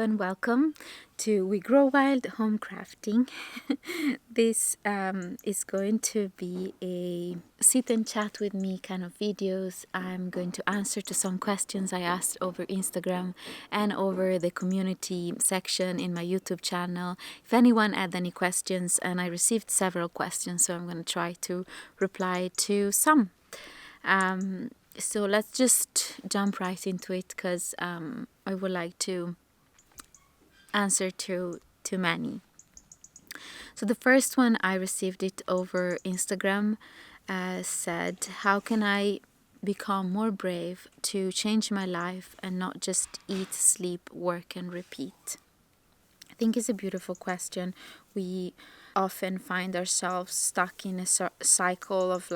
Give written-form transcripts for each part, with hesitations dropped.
and welcome to We Grow Wild Home Crafting. This is going to be a sit and chat with me kind of videos. I'm going to answer to some questions I asked over Instagram and over the community section in my YouTube channel. If anyone had any questions, and I received several questions, so I'm going to try to reply to some. So let's just jump right into it because I would like to answer to many. So the first one I received it over Instagram said, how can I become more brave to change my life and not just eat, sleep, work and repeat? I think it's a beautiful question. We often find ourselves stuck in a cycle of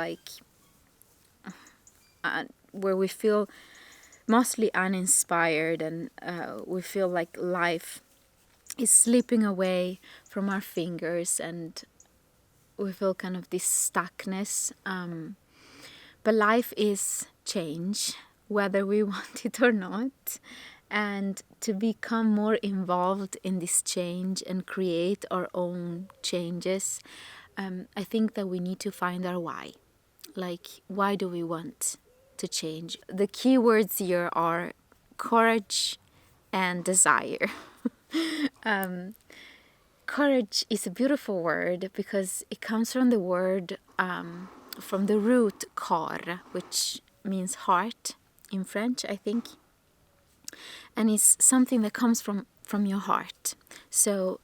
where we feel mostly uninspired and we feel like life is slipping away from our fingers and we feel kind of this stuckness. But life is change, whether we want it or not. And to become more involved in this change and create our own changes, I think that we need to find our why. Like, why do we want to change? The key words here are courage and desire. Courage is a beautiful word because it comes from the word, from the root cor, which means heart in French, I think. And it's something that comes from your heart. So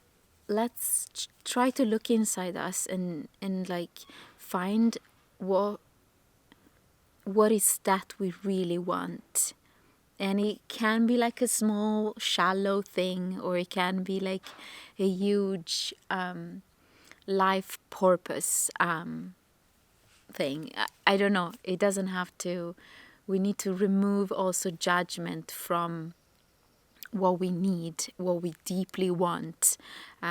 let's try to look inside us and like find what is that we really want. And it can be like a small, shallow thing, or it can be like a huge life purpose thing. I don't know. It doesn't have to. We need to remove also judgment from what we need, what we deeply want.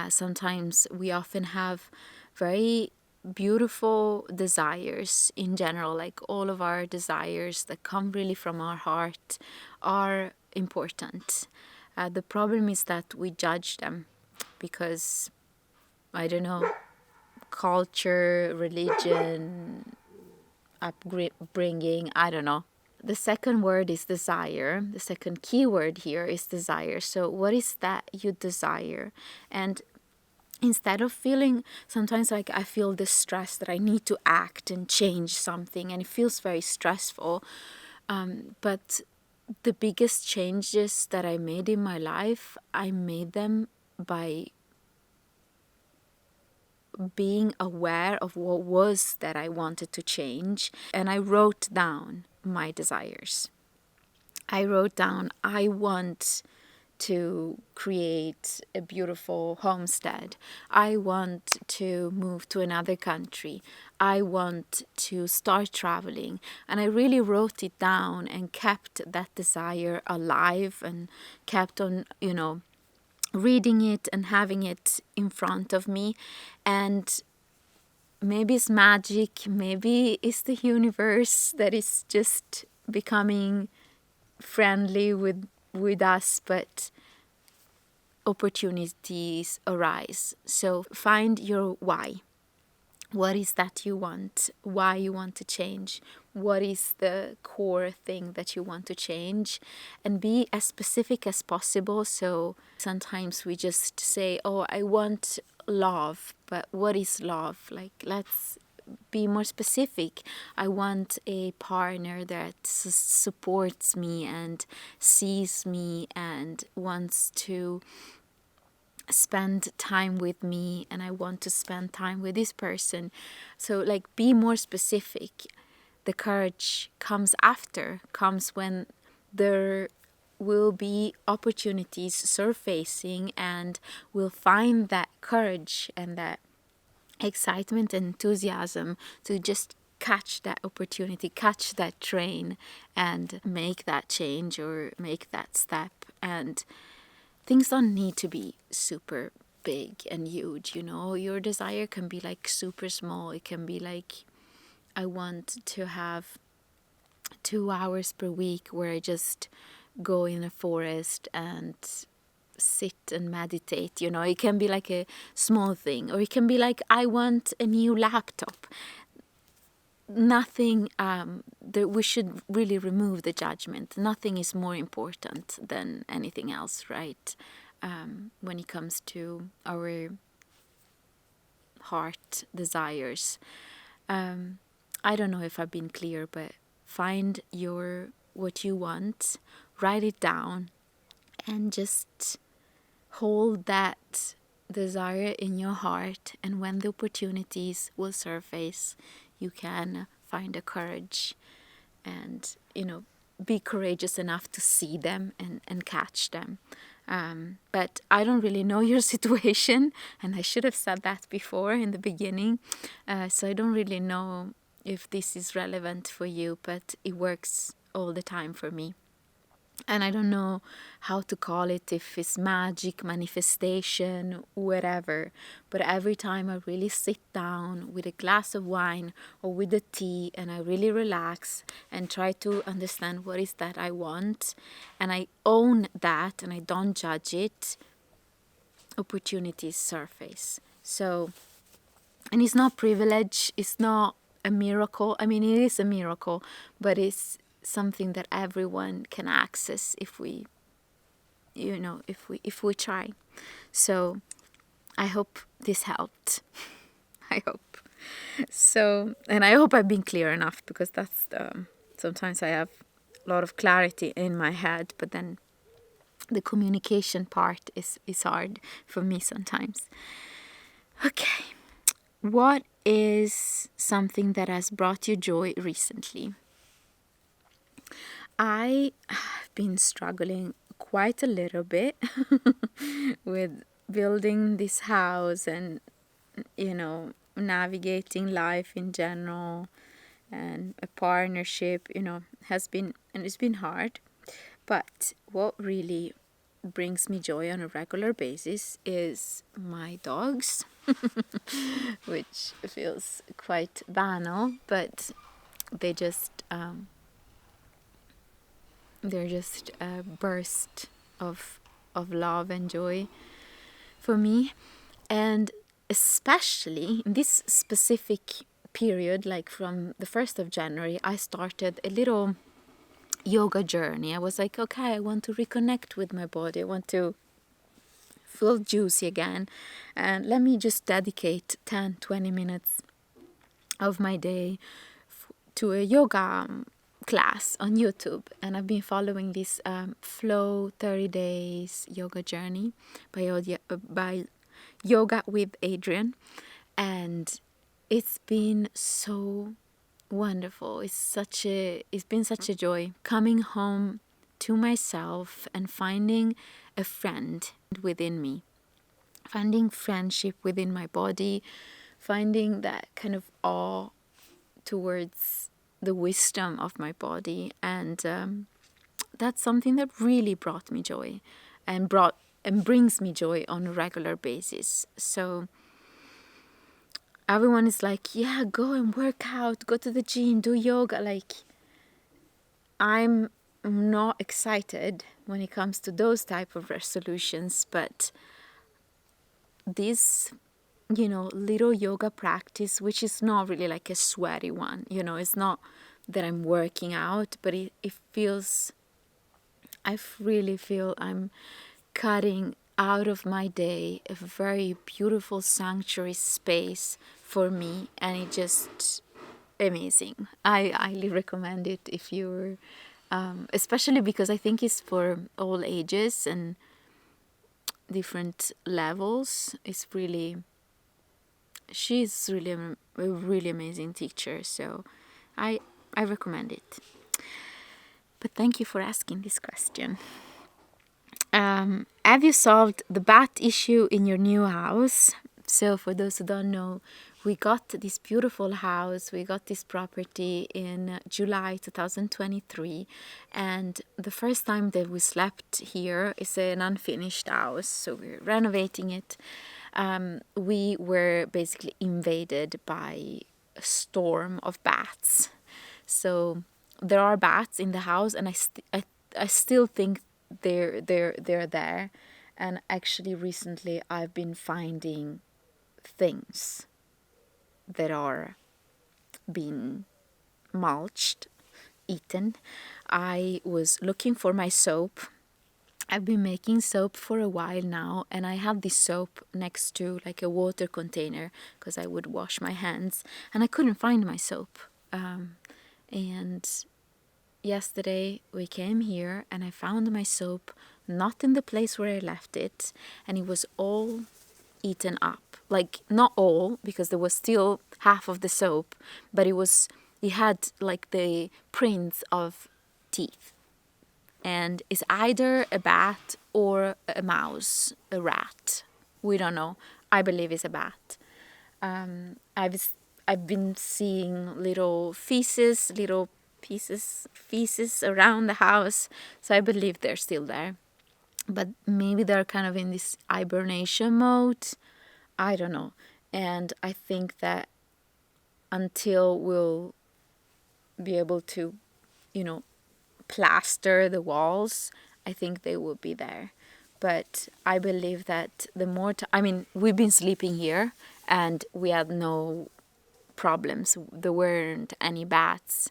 Sometimes we often have very beautiful desires in general, like all of our desires that come really from our heart are important. The problem is that we judge them because, I don't know, culture, religion, upbringing, I don't know. The second word is desire. The second key word here is desire. So what is that you desire? And instead of feeling sometimes like I feel this stress that I need to act and change something, and it feels very stressful. But the biggest changes that I made in my life, I made them by being aware of what was that I wanted to change. And I wrote down my desires. I wrote down, I want to create a beautiful homestead. I want to move to another country. I want to start traveling. And I really wrote it down and kept that desire alive and kept on, reading it and having it in front of me. And maybe it's magic, maybe it's the universe that is just becoming friendly with us, but opportunities arise. So find your why. What is that you want? Why you want to change? What is the core thing that you want to change? And be as specific as possible. So sometimes we just say, oh, I want love. But what is love? Like, let's be more specific. I want a partner that supports me and sees me and wants to spend time with me, and I want to spend time with this person. So like, be more specific. The courage comes when there will be opportunities surfacing, and we'll find that courage and that excitement and enthusiasm to just catch that opportunity, catch that train and make that change or make that step. And things don't need to be super big and huge, Your desire can be like super small. It can be like, I want to have 2 hours per week where I just go in a forest and sit and meditate. It can be like a small thing, or it can be like, I want a new laptop. Nothing, that we should really remove the judgment. Nothing is more important than anything else, right? When it comes to our heart desires. I don't know if I've been clear, but find what you want, write it down, and just hold that desire in your heart. And when the opportunities will surface, you can find the courage and, be courageous enough to see them and catch them. But I don't really know your situation, and I should have said that before in the beginning. So I don't really know if this is relevant for you, but it works all the time for me. And I don't know how to call it, if it's magic, manifestation, whatever. But every time I really sit down with a glass of wine or with a tea and I really relax and try to understand what is that I want, and I own that and I don't judge it, opportunities surface. So, and it's not privilege, it's not a miracle. I mean, it is a miracle, but it's something that everyone can access if we try. So I hope this helped. I hope so, and I hope I've been clear enough, because that's sometimes I have a lot of clarity in my head, but then the communication part is hard for me sometimes. Okay, what is something that has brought you joy recently? I have been struggling quite a little bit with building this house and, navigating life in general, and a partnership, it's been hard. But what really brings me joy on a regular basis is my dogs, which feels quite banal, but they just they're just a burst of love and joy for me. And especially in this specific period, like from the 1st of January, I started a little yoga journey. I was like, okay, I want to reconnect with my body. I want to feel juicy again. And let me just dedicate 10-20 minutes of my day to a yoga class on YouTube. And I've been following this Flow 30 Days yoga journey by Yoga with Adrian. And it's been so wonderful. It's been such a joy coming home to myself and finding a friend within me, finding friendship within my body, finding that kind of awe towards the wisdom of my body. And that's something that really brought me joy and brings me joy on a regular basis. So everyone is like, yeah, go and work out, go to the gym, do yoga. Like, I'm not excited when it comes to those type of resolutions, but this, little yoga practice, which is not really like a sweaty one, it's not that I'm working out, but it feels, I really feel I'm cutting out of my day a very beautiful sanctuary space for me, and it just amazing. I highly recommend it if you're especially because I think it's for all ages and different levels. She's really a really amazing teacher, so I recommend it. But thank you for asking this question. Have you solved the bat issue in your new house? So for those who don't know, we got this beautiful house, we got this property in July 2023, and the first time that we slept here is an unfinished house, so we're renovating it. We were basically invaded by a storm of bats. So there are bats in the house, and I still think they're there. And actually recently I've been finding things that are being mulched, eaten. I was looking for my soap. I've been making soap for a while now, and I have this soap next to like a water container because I would wash my hands, and I couldn't find my soap. And yesterday we came here and I found my soap not in the place where I left it, and it was all eaten up. Like, not all, because there was still half of the soap, but it had like the prints of teeth. And it's either a bat or a mouse, a rat. We don't know. I believe it's a bat. I've been seeing little feces around the house, so I believe they're still there. But maybe they're kind of in this hibernation mode. I don't know. And I think that until we'll be able to, plaster the walls, I think they will be there. But I believe that the more we've been sleeping here and we had no problems. There weren't any bats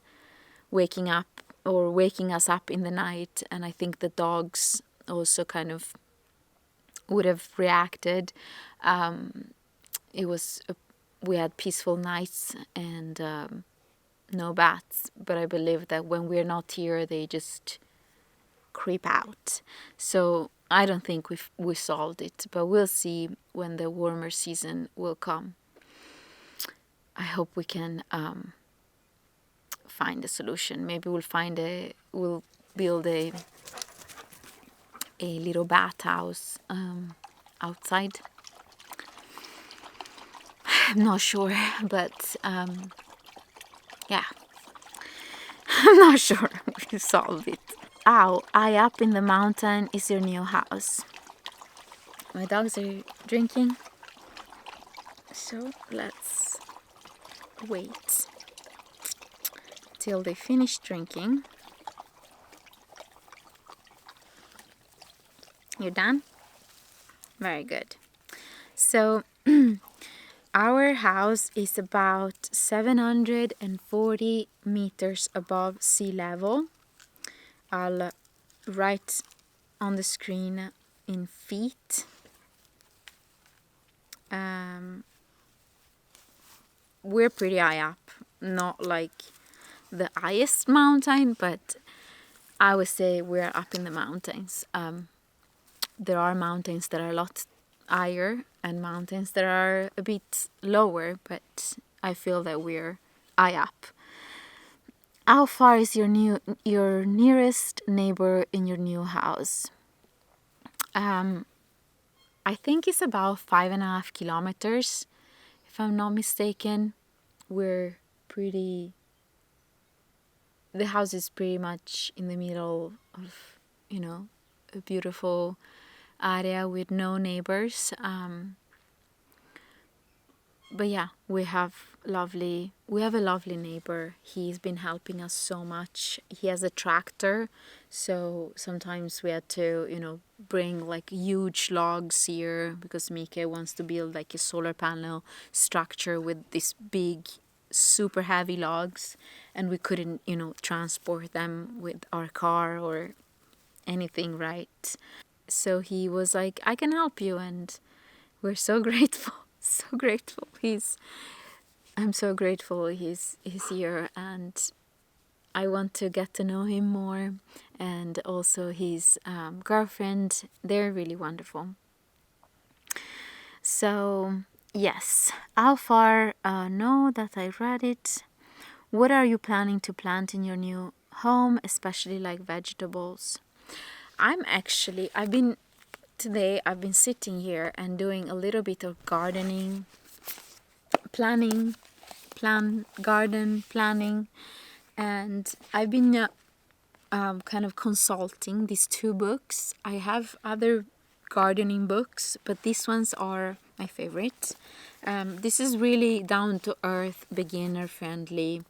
waking us up in the night, and I think the dogs also kind of would have reacted. We had peaceful nights and no bats, but I believe that when we're not here, they just creep out. So I don't think we solved it, but we'll see when the warmer season will come. I hope we can find a solution. Maybe we'll build a little bathhouse outside. I'm not sure, but yeah, I'm not sure we solved it. Ow, high up in the mountain is your new house. My dogs are drinking, so let's wait till they finish drinking. You're done? Very good. So our house is about 740 meters above sea level. I'll write on the screen in feet. We're pretty high up, not like the highest mountain, but I would say we're up in the mountains. There are mountains that are a lot higher and mountains that are a bit lower, but I feel that we're high up. How far is your nearest neighbor in your new house? I think it's about 5.5 kilometers, if I'm not mistaken. The house is pretty much in the middle of, a beautiful area with no neighbors. But yeah, we have a lovely neighbor. He's been helping us so much. He has a tractor, so sometimes we had to, bring like huge logs here because Mike wants to build like a solar panel structure with this big, super heavy logs, and we couldn't, transport them with our car or anything, right? So he was like, I can help you, and we're so grateful. So grateful. I'm so grateful he's here, and I want to get to know him more, and also his girlfriend. They're really wonderful. So yes, how far? No, that I read it. What are you planning to plant in your new home, especially like vegetables? Today I've been sitting here and doing a little bit of gardening, garden planning, and I've been kind of consulting these 2 books. I have other gardening books, but these ones are my favorite. This is really down to earth, beginner friendly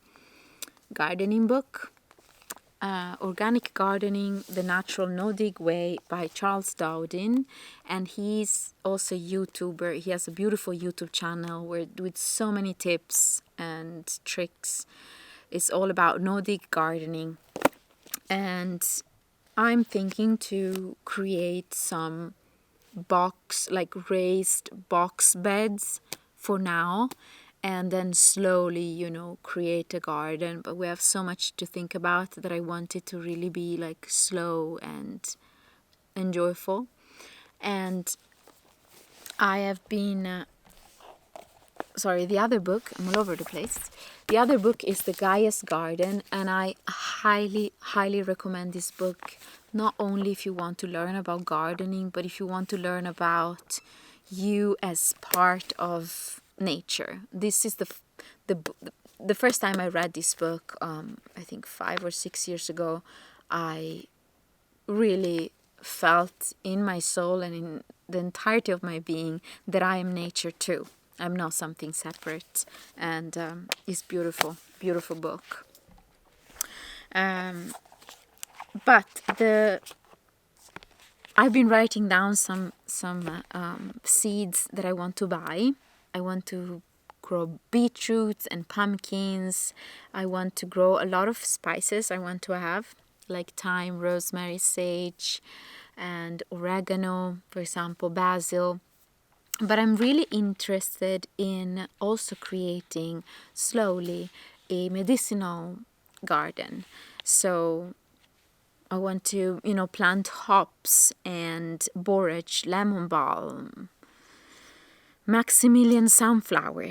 gardening book. Organic Gardening, The Natural No-Dig Way by Charles Dowdin. And he's also a YouTuber. He has a beautiful YouTube channel with so many tips and tricks. It's all about no-dig gardening. And I'm thinking to create some raised box beds for now, and then slowly, create a garden. But we have so much to think about that I want it to really be like slow and joyful. And I have been the other book, I'm all over the place. The other book is The Gaia's Garden, and I highly, highly recommend this book, not only if you want to learn about gardening, but if you want to learn about you as part of nature. This is the first time I read this book, I think 5 or 6 years ago. I really felt in my soul and in the entirety of my being that I am nature too. I'm not something separate, and it's beautiful, beautiful book. But I've been writing down some seeds that I want to buy. I want to grow beetroots and pumpkins. I want to grow a lot of spices. I want to have like thyme, rosemary, sage, and oregano, for example, basil. But I'm really interested in also creating slowly a medicinal garden. So I want to, plant hops and borage, lemon balm, Maximilian sunflower,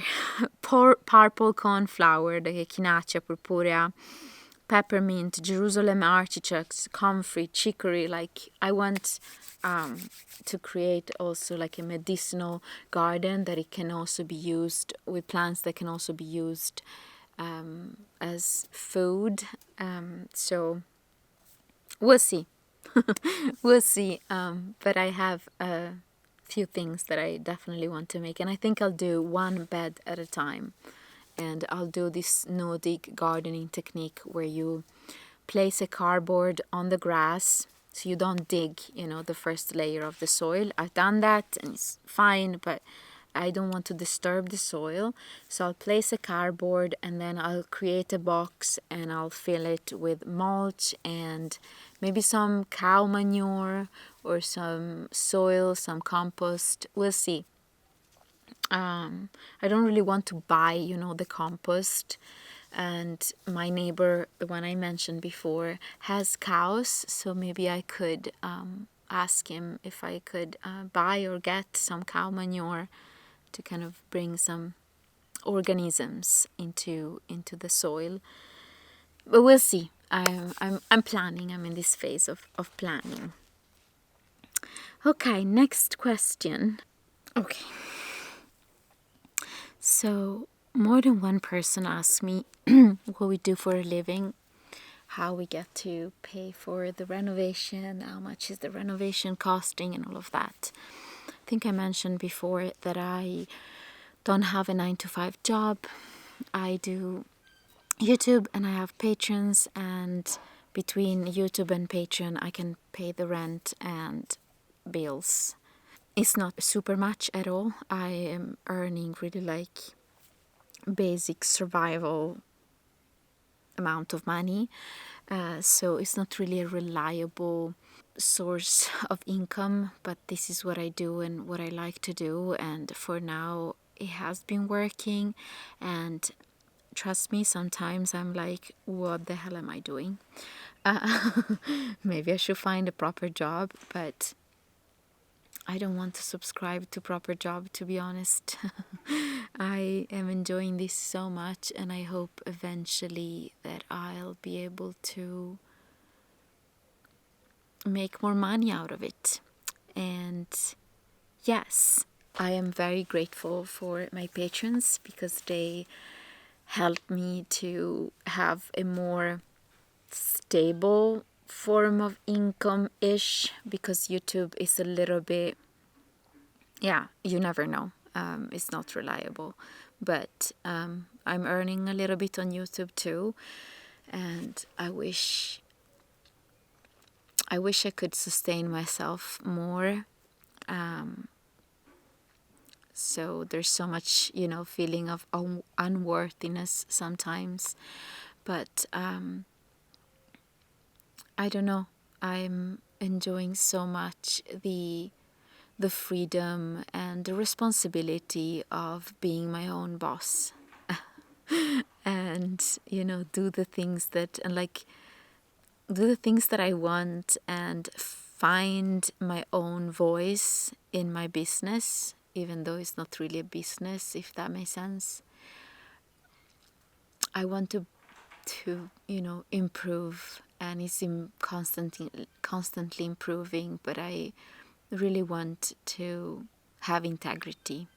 purple cornflower, the Echinacea purpurea, peppermint, Jerusalem artichokes, comfrey, chicory. Like I want to create also like a medicinal garden that it can also be used with plants that can also be used as food. So we'll see. We'll see. But I have a few things that I definitely want to make, and I think I'll do one bed at a time. And I'll do this no-dig gardening technique where you place a cardboard on the grass so you don't dig, the first layer of the soil. I've done that and it's fine, but I don't want to disturb the soil. So I'll place a cardboard and then I'll create a box and I'll fill it with mulch and maybe some cow manure or some soil, some compost. We'll see. I don't really want to buy, the compost. And my neighbor, the one I mentioned before, has cows, so maybe I could ask him if I could buy or get some cow manure to kind of bring some organisms into the soil. But we'll see. I'm planning. I'm in this phase of planning. Okay, next question. Okay. So more than one person asked me what we do for a living, how we get to pay for the renovation, how much is the renovation costing, and all of that. I think I mentioned before that I don't have a 9-to-5 job. I do YouTube and I have patrons, and between YouTube and Patreon I can pay the rent and bills. It's not super much at all. I am earning really like basic survival amount of money, so it's not really a reliable source of income, but this is what I do and what I like to do, and for now it has been working. And trust me, sometimes I'm like, what the hell am I doing? Maybe I should find a proper job, but I don't want to subscribe to proper job, to be honest. I am enjoying this so much, and I hope eventually that I'll be able to make more money out of it. And yes, I am very grateful for my patrons because they help me to have a more stable form of income-ish, because YouTube is a little bit, you never know. It's not reliable, but I'm earning a little bit on YouTube too, and I wish I wish I could sustain myself more. So there's so much, feeling of unworthiness sometimes. But I don't know. I'm enjoying so much the freedom and the responsibility of being my own boss. And do the things that I want, and find my own voice in my business, even though it's not really a business, if that makes sense. I want to improve, and it's constantly improving, but I really want to have integrity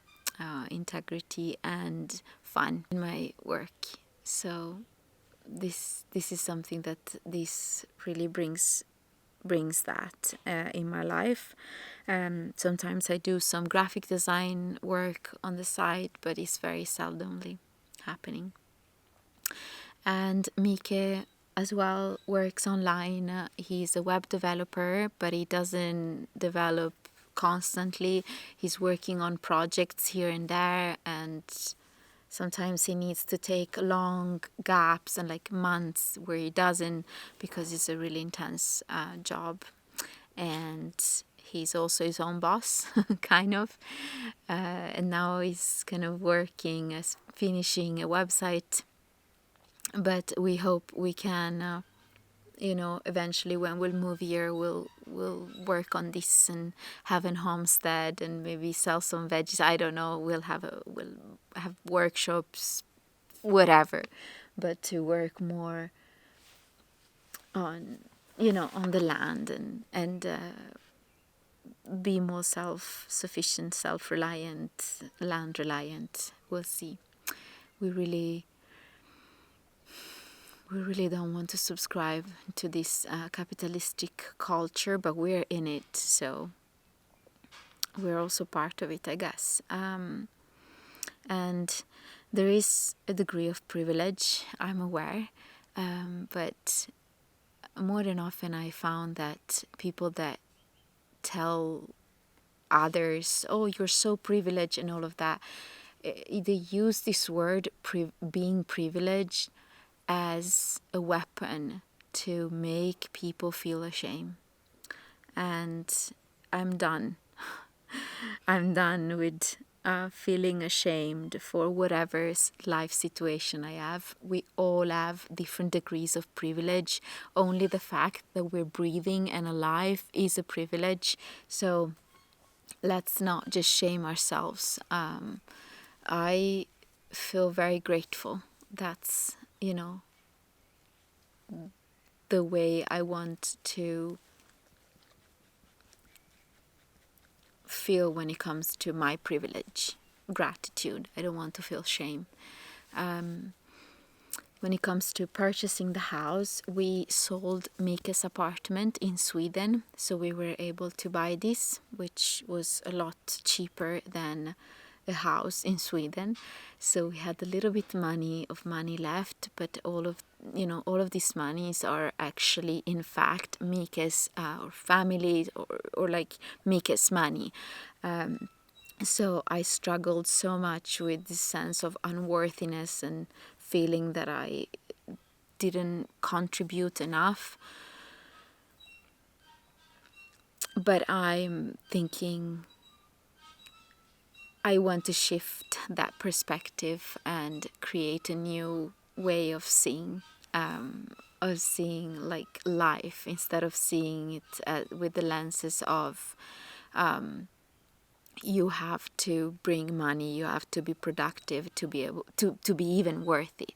and fun in my work. So this is something that this really brings that in my life. Sometimes I do some graphic design work on the side, but it's very seldomly happening. And Mike as well works online. He's a web developer, but he doesn't develop constantly. He's working on projects here and there, and sometimes he needs to take long gaps and like months where he doesn't, because it's a really intense job. And he's also his own boss, kind of. And now he's kind of working as finishing a website. But we hope we can, eventually when we'll move here, we'll work on this and have a homestead and maybe sell some veggies. I don't know. We'll have workshops, whatever, but to work more on on the land and be more self-sufficient, self-reliant, land reliant. We'll see. We really don't want to subscribe to this capitalistic culture, but we're in it, so we're also part of it, I guess. And there is a degree of privilege, I'm aware, but more than often I found that people that tell others, oh, you're so privileged and all of that, they use this word being privileged as a weapon to make people feel ashamed. And I'm done. I'm done with feeling ashamed for whatever life situation I have. We all have different degrees of privilege. Only the fact that we're breathing and alive is a privilege. So let's not just shame ourselves. I feel very grateful. That's, the way I want to feel when it comes to my privilege. Gratitude. I don't want to feel shame. When it comes to purchasing the house, we sold Mika's apartment in Sweden, so we were able to buy this, which was a lot cheaper than a house in Sweden. So we had a little bit of money left, but all of these monies are actually in fact Mika's or family or like Mika's money. So I struggled so much with this sense of unworthiness and feeling that I didn't contribute enough. But I'm thinking I want to shift that perspective and create a new way of seeing like life, instead of seeing it with the lenses of you have to bring money, you have to be productive to be able to be even worth it.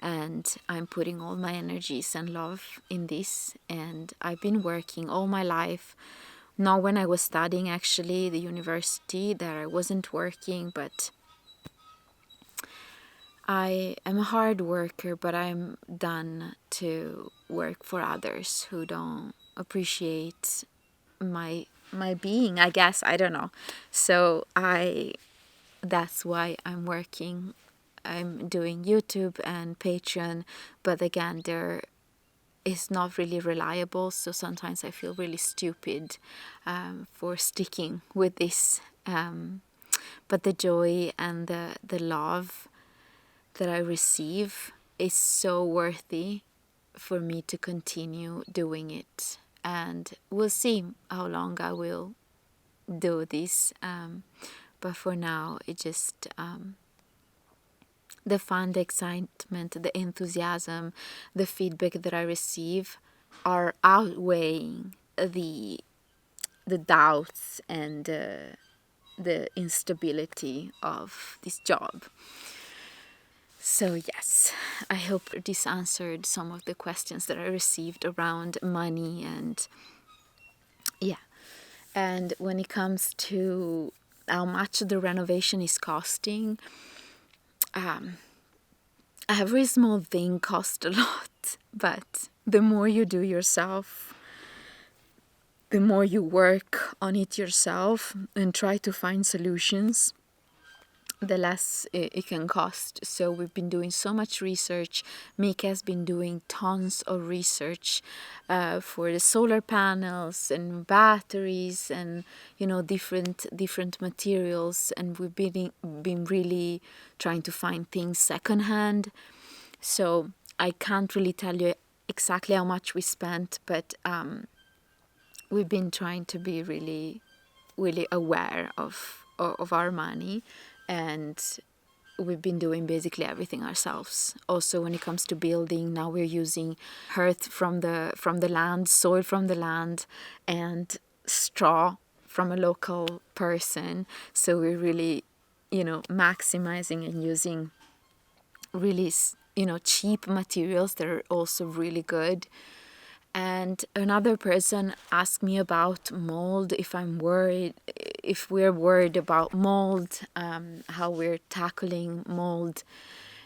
And I'm putting all my energies and love in this, and I've been working all my life. Not when I was studying, actually, the university, that I wasn't working, but I am a hard worker, but I'm done to work for others who don't appreciate my being, I guess. I don't know. So that's why I'm working. I'm doing YouTube and Patreon, but again, they're is not really reliable. So sometimes I feel really stupid for sticking with this. But the joy and the love that I receive is so worthy for me to continue doing it. And we'll see how long I will do this. But for now, it just the fun, the excitement, the enthusiasm, the feedback that I receive are outweighing the doubts and the instability of this job. So yes, I hope this answered some of the questions that I received around money and yeah. And when it comes to how much the renovation is costing, every small thing costs a lot, but the more you do yourself, the more you work on it yourself and try to find solutions, the less it can cost. So we've been doing so much research. Mika has been doing tons of research for the solar panels and batteries and different materials, and we've been really trying to find things secondhand. So I can't really tell you exactly how much we spent, but we've been trying to be really, really aware of our money, and we've been doing basically everything ourselves. Also, when it comes to building, now we're using earth from the land, soil from the land, and straw from a local person. So we're really, maximizing and using really, cheap materials that are also really good. And another person asked me about mold, if we're worried about mold, how we're tackling mold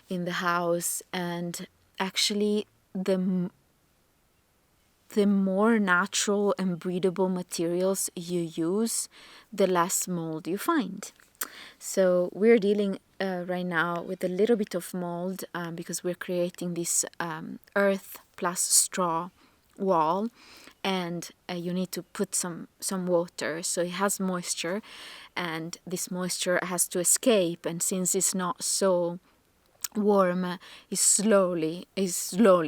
in the house. And actually, the more natural and breathable materials you use, the less mold you find. So we're dealing right now with a little bit of mold because we're creating this earth plus straw wall, and you need to put some water, so it has moisture, and this moisture has to escape, and since it's not so warm, is slowly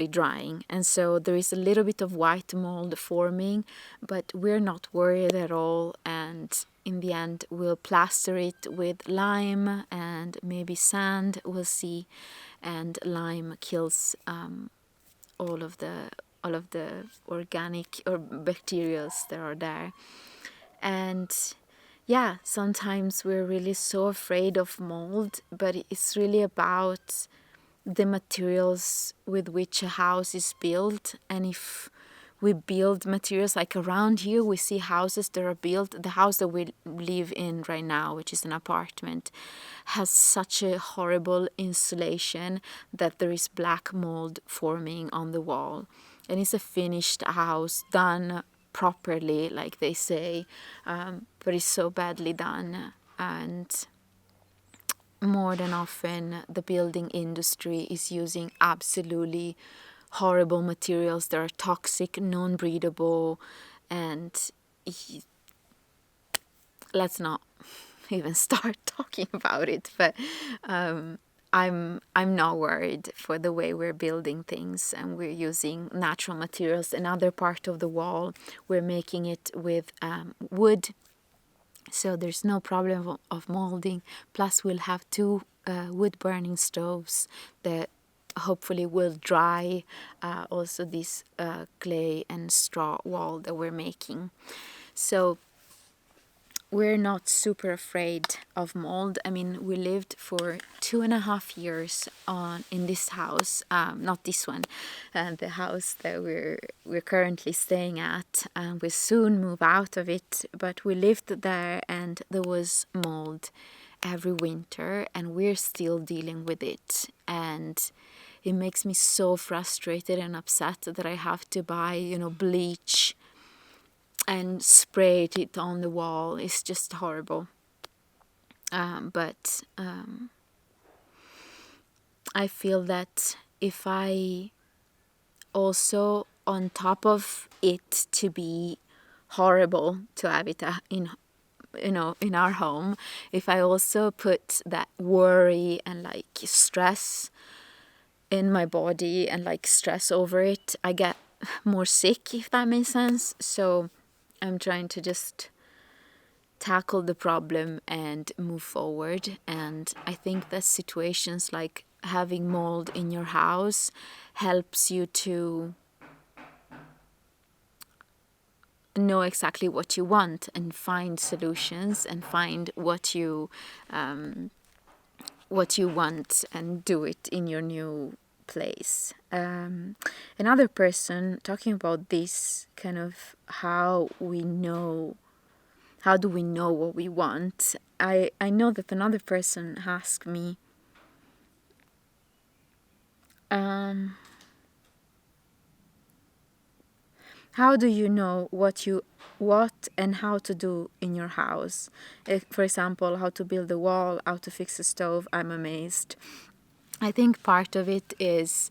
drying, and so there is a little bit of white mold forming, but we're not worried at all. And in the end, we'll plaster it with lime and maybe sand, we'll see. And lime kills all of the organic or bacterials that are there. And yeah, sometimes we're really so afraid of mold, but it's really about the materials with which a house is built. And if we build materials like around here, we see houses that are built. The house that we live in right now, which is an apartment, has such a horrible insulation that there is black mold forming on the wall. And it's a finished house, done properly, like they say, but it's so badly done. And more than often, the building industry is using absolutely horrible materials that are toxic, non-breathable, and let's not even start talking about it. But I'm not worried for the way we're building things, and we're using natural materials. Another part of the wall, we're making it with wood, so there's no problem of molding. Plus, we'll have two wood burning stoves that hopefully will dry also this clay and straw wall that we're making. So we're not super afraid of mold. I mean, we lived for 2.5 years in this house, not this one, the house that we're currently staying at. We'll soon move out of it, but we lived there and there was mold every winter, and we're still dealing with it. And it makes me so frustrated and upset that I have to buy, bleach and sprayed it on the wall. It's just horrible. But I feel that if I also on top of it to be horrible to have it in our home, if I also put that worry and like stress in my body and like stress over it, I get more sick, if that makes sense. So I'm trying to just tackle the problem and move forward. And I think that situations like having mold in your house helps you to know exactly what you want and find solutions and find what you want and do it in your new place. Another person talking about this kind of how do we know what we want? I know that another person asked me, how do you know what and how to do in your house? For example, how to build a wall, how to fix a stove. I'm amazed. I think part of it is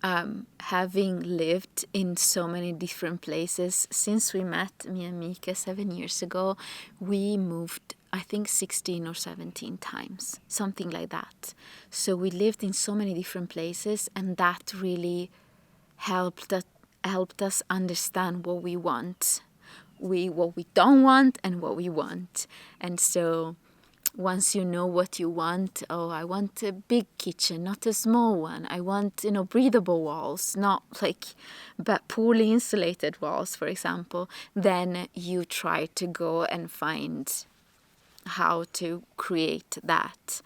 having lived in so many different places. Since we met, me and Mika, 7 years ago, we moved, I think, 16 or 17 times, something like that. So we lived in so many different places, and that really helped us understand what we want, what we don't want, and what we want. And so once you know what you want, I want a big kitchen, not a small one. I want, breathable walls, not like but poorly insulated walls, for example. Then you try to go and find how to create that.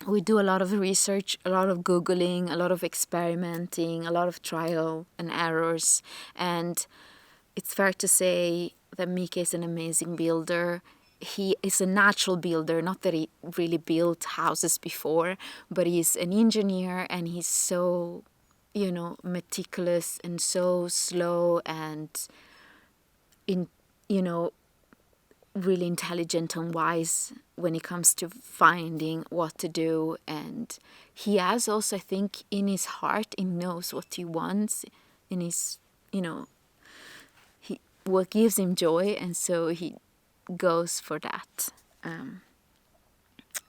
We do a lot of research, a lot of Googling, a lot of experimenting, a lot of trial and errors. And it's fair to say that Mika is an amazing builder. He is a natural builder, not that he really built houses before, but he's an engineer, and he's so, meticulous and so slow and really intelligent and wise when it comes to finding what to do. And he has also, I think, in his heart, he knows what he wants in his, what gives him joy, and so he goes for that.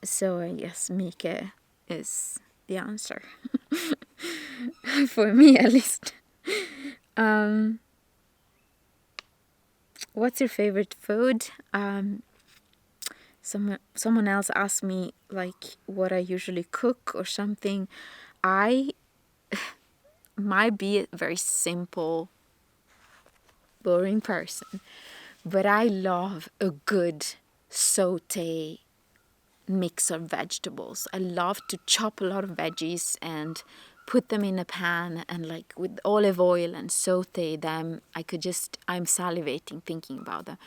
So yes, Mika is the answer. For me, at least. What's your favorite food? Someone else asked me like what I usually cook or something. I might be a very simple, boring person, but I love a good saute mix of vegetables. I love to chop a lot of veggies and put them in a pan and like with olive oil and saute them. I'm salivating thinking about them.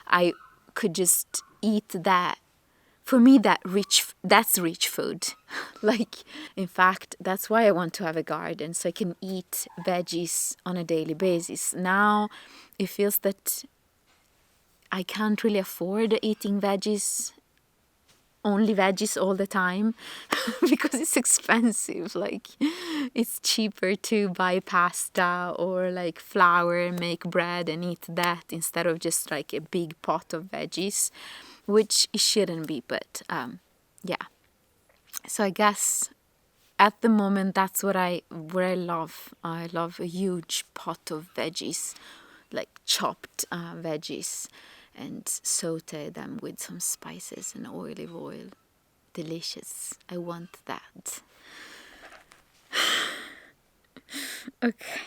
I could just eat that. For me, that's rich food. Like, in fact, that's why I want to have a garden, so I can eat veggies on a daily basis. Now, it feels that I can't really afford eating only veggies all the time because it's expensive. Like, it's cheaper to buy pasta or like flour, make bread and eat that instead of just like a big pot of veggies, which it shouldn't be, but yeah. So I guess at the moment that's what I love. I love a huge pot of veggies, like chopped veggies, and saute them with some spices and olive oil. Delicious. I want that. Okay.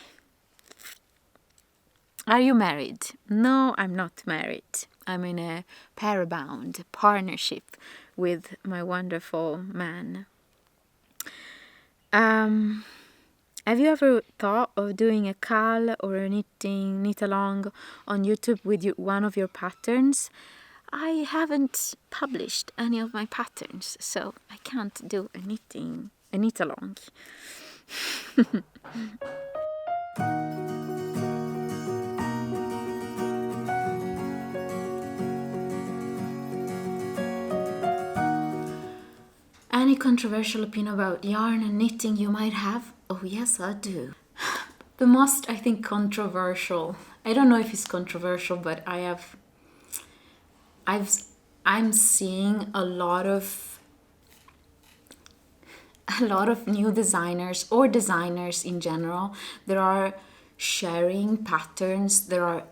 Are you married? No, I'm not married. I'm in a pair-bound partnership with my wonderful man. Have you ever thought of doing a cal or a knit along on YouTube with one of your patterns? I haven't published any of my patterns, so I can't do a knit along. Any controversial opinion about yarn and knitting you might have? Oh yes, I do. The most, I think, controversial. I don't know if it's controversial, but I've, I'm seeing a lot of new designers or designers in general that are sharing patterns that are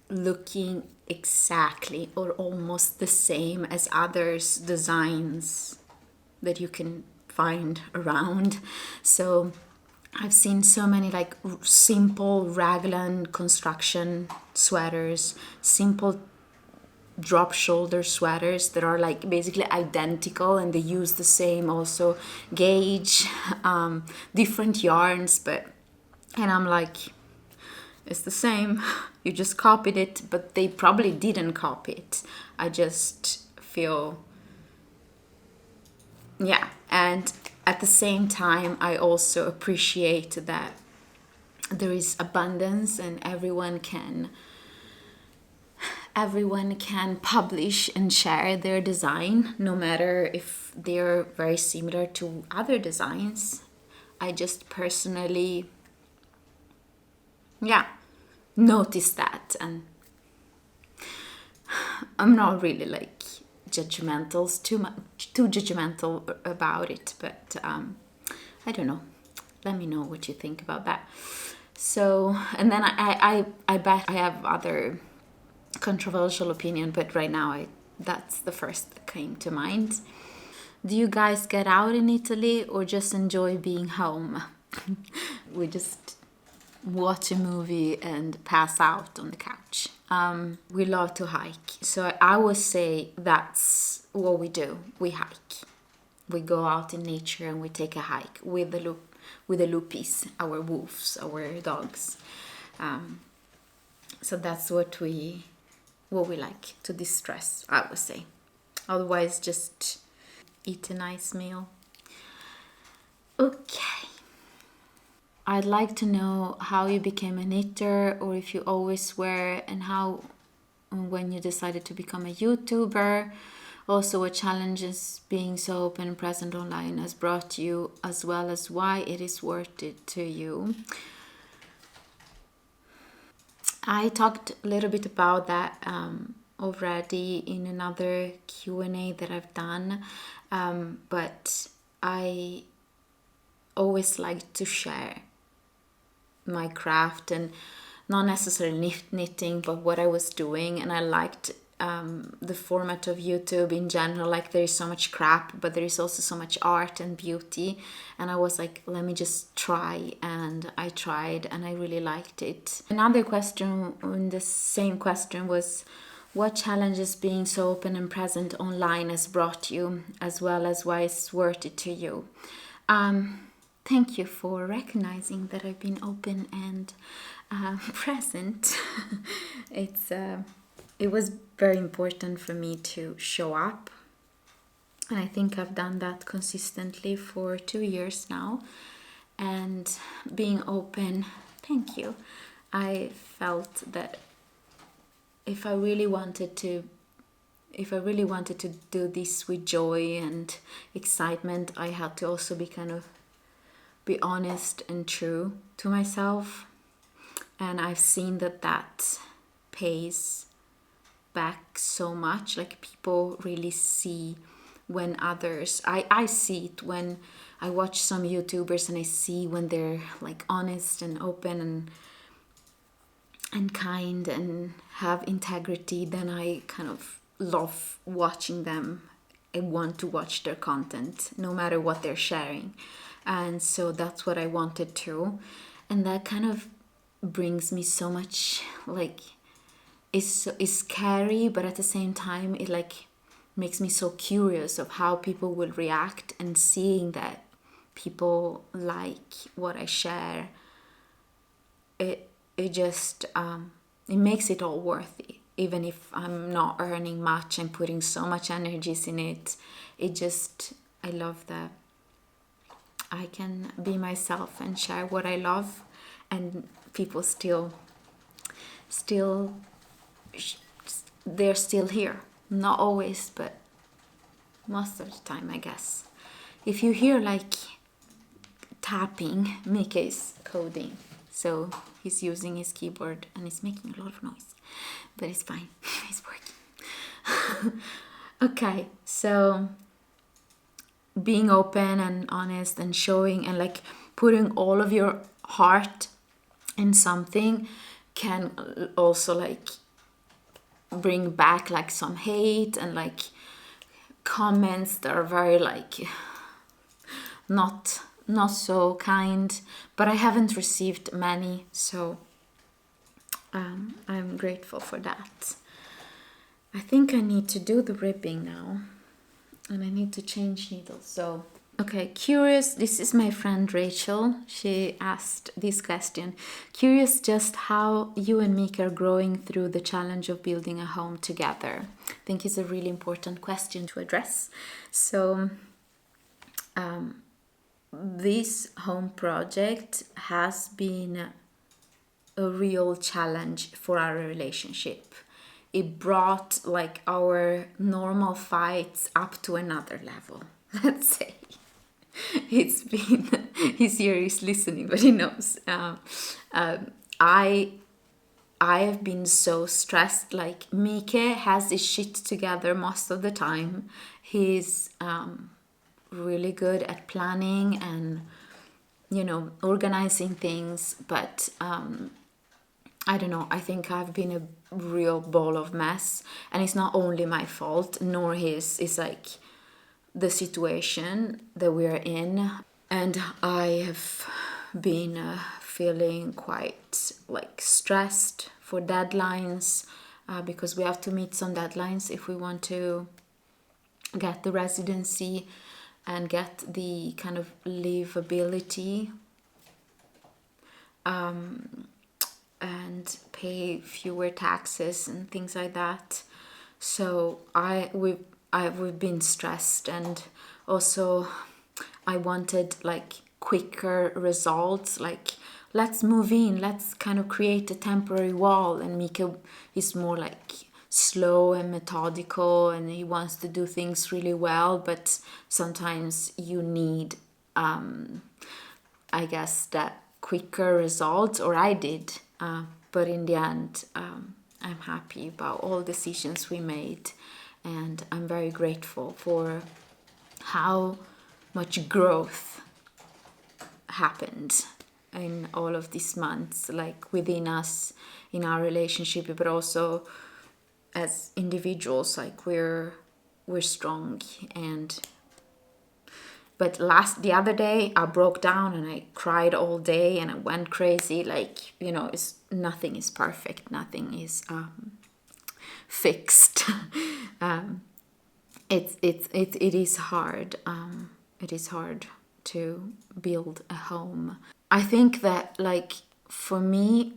looking exactly or almost the same as others' designs that you can find around. So I've seen so many like simple raglan construction sweaters, simple drop shoulder sweaters that are like basically identical, and they use the same also gauge, different yarns, but and I'm like, it's the same. You just copied it, but they probably didn't copy it. I just feel, yeah. And at the same time, I also appreciate that there is abundance and everyone can publish and share their design, no matter if they're very similar to other designs. I just personally, yeah, noticed that, and I'm not really like too judgmental about it, but I don't know. Let me know what you think about that. So, and then I bet I have other controversial opinion, but right now that's the first that came to mind. Do you guys get out in Italy or just enjoy being home? We just watch a movie and pass out on the couch. We love to hike, so I would say that's what we do. We hike. We go out in nature and we take a hike with the lupis, our wolves, our dogs. So that's what we like to distress, I would say. Otherwise, just eat a nice meal. Okay. I'd like to know how you became a knitter, or if you always were, and how when you decided to become a YouTuber. Also, what challenges being so open and present online has brought you, as well as why it is worth it to you. I talked a little bit about that already in another Q&A that I've done, but I always like to share my craft, and not necessarily knitting, but what I was doing. And I liked the format of YouTube in general. Like, there is so much crap, but there is also so much art and beauty, and I was like, let me just try. And I tried, and I really liked it. Another question in the same question was, what challenges being so open and present online has brought you, as well as why it's worth it to you. Thank you for recognizing that I've been open and present. It was very important for me to show up, and I think I've done that consistently for 2 years now. And being open, thank you. I felt that if I really wanted to do this with joy and excitement, I had to also be honest and true to myself. And I've seen that pays back so much. Like, people really see when others, I see it when I watch some YouTubers, and I see when they're like honest and open and kind and have integrity, then I kind of love watching them. I want to watch their content no matter what they're sharing. And so that's what I wanted to. And that kind of brings me so much, like, it's scary, but at the same time it like makes me so curious of how people will react. And seeing that people like what I share, it just it makes it all worth it. Even if I'm not earning much and putting so much energies in it, I love that I can be myself and share what I love, and people they're still here. Not always, but most of the time, I guess. If you hear like tapping, Mika is coding So he's using his keyboard and it's making a lot of noise, but it's fine. It's working. Okay, so being open and honest and showing and like putting all of your heart in something can also like bring back like some hate and like comments that are very like not so kind, but I haven't received many, so I'm grateful for that. I think I need to do the ribbing now, and I need to change needles. So okay, curious, this is my friend Rachel. She asked this question. Curious just how you and Mika are growing through the challenge of building a home together. I think it's a really important question to address. So this home project has been a real challenge for our relationship. It brought like our normal fights up to another level, let's say. It's been, he's here, he's listening, but he knows. I have been so stressed. Like Mike has his shit together most of the time. He's really good at planning and, you know, organizing things, but I don't know, I think I've been a real ball of mess, and it's not only my fault nor his. It's like the situation that we're in, and I have been feeling quite like stressed for deadlines, because we have to meet some deadlines if we want to get the residency and get the kind of livability, and pay fewer taxes and things like that. So we've been stressed, and also I wanted like quicker results, like let's move in, let's kind of create a temporary wall. And Mika is more like slow and methodical, and he wants to do things really well, but sometimes you need I guess that quicker results, or I did, but in the end I'm happy about all decisions we made, and I'm very grateful for how much growth happened in all of these months, like within us, in our relationship, but also as individuals. Like we're strong. And but the other day I broke down and I cried all day and I went crazy. Like, you know, nothing is perfect, nothing is fixed. It is hard. It is hard to build a home. I think that, like, for me,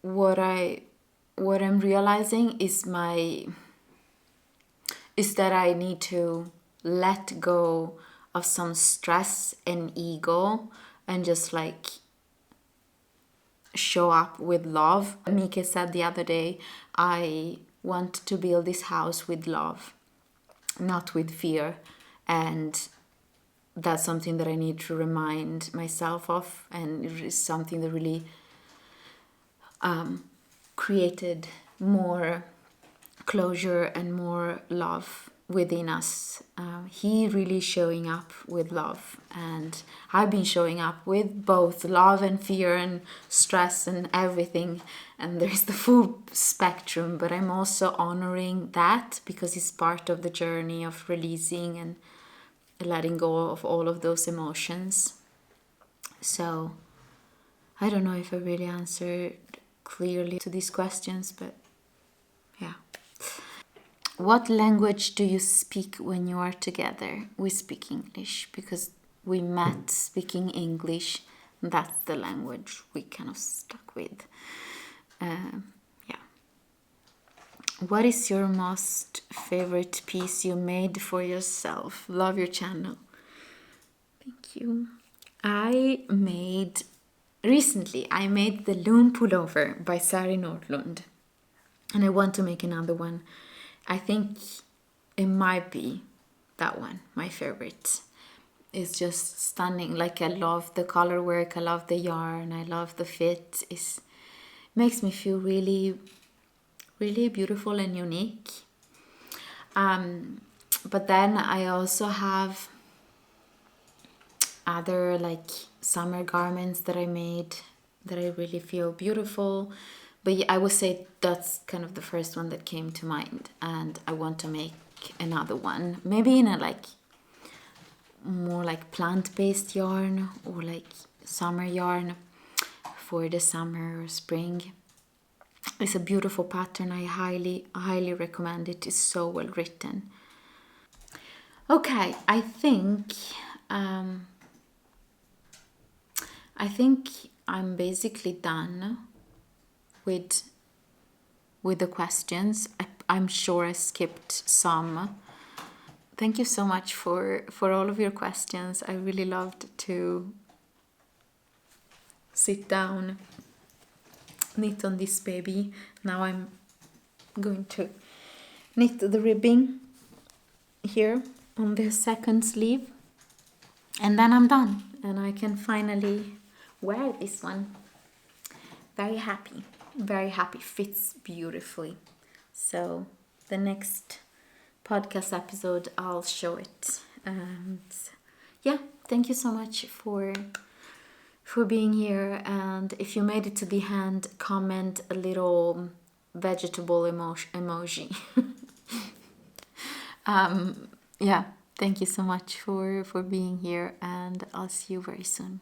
what I'm realizing is that I need to let go of some stress and ego and just like show up with love. Mika said the other day, I want to build this house with love, not with fear. And that's something that I need to remind myself of, and it is something that really created more closure and more love within us. He really showing up with love, and I've been showing up with both love and fear and stress and everything, and there's the full spectrum. But I'm also honoring that because it's part of the journey of releasing and letting go of all of those emotions. So I don't know if I really answered clearly to these questions, but yeah. What language do you speak when you are together? We speak English because we met speaking English. That's the language we kind of stuck with. Yeah. What is your most favorite piece you made for yourself? Love your channel. Thank you. Recently I made the Loom Pullover by Sari Nordlund, and I want to make another one. I think it might be that one, my favorite. is just stunning. Like, I love the color work, I love the yarn, I love the fit. It makes me feel really, really beautiful and unique. But then I also have other like summer garments that I made that I really feel beautiful. But yeah, I would say that's kind of the first one that came to mind, and I want to make another one, maybe in a like more like plant-based yarn or like summer yarn for the summer or spring. It's a beautiful pattern. I highly recommend it. It's so well written. Okay, um, I think I'm basically done with the questions. I'm sure I skipped some. Thank you so much for all of your questions. I really loved to sit down, knit on this baby. Now I'm going to knit the ribbing here on the second sleeve, and then I'm done and I can finally wear this one. Very happy, fits beautifully. So the next podcast episode I'll show it. And yeah, thank you so much for being here. And if you made it to the end, comment a little vegetable emoji. Yeah, thank you so much for being here, and I'll see you very soon.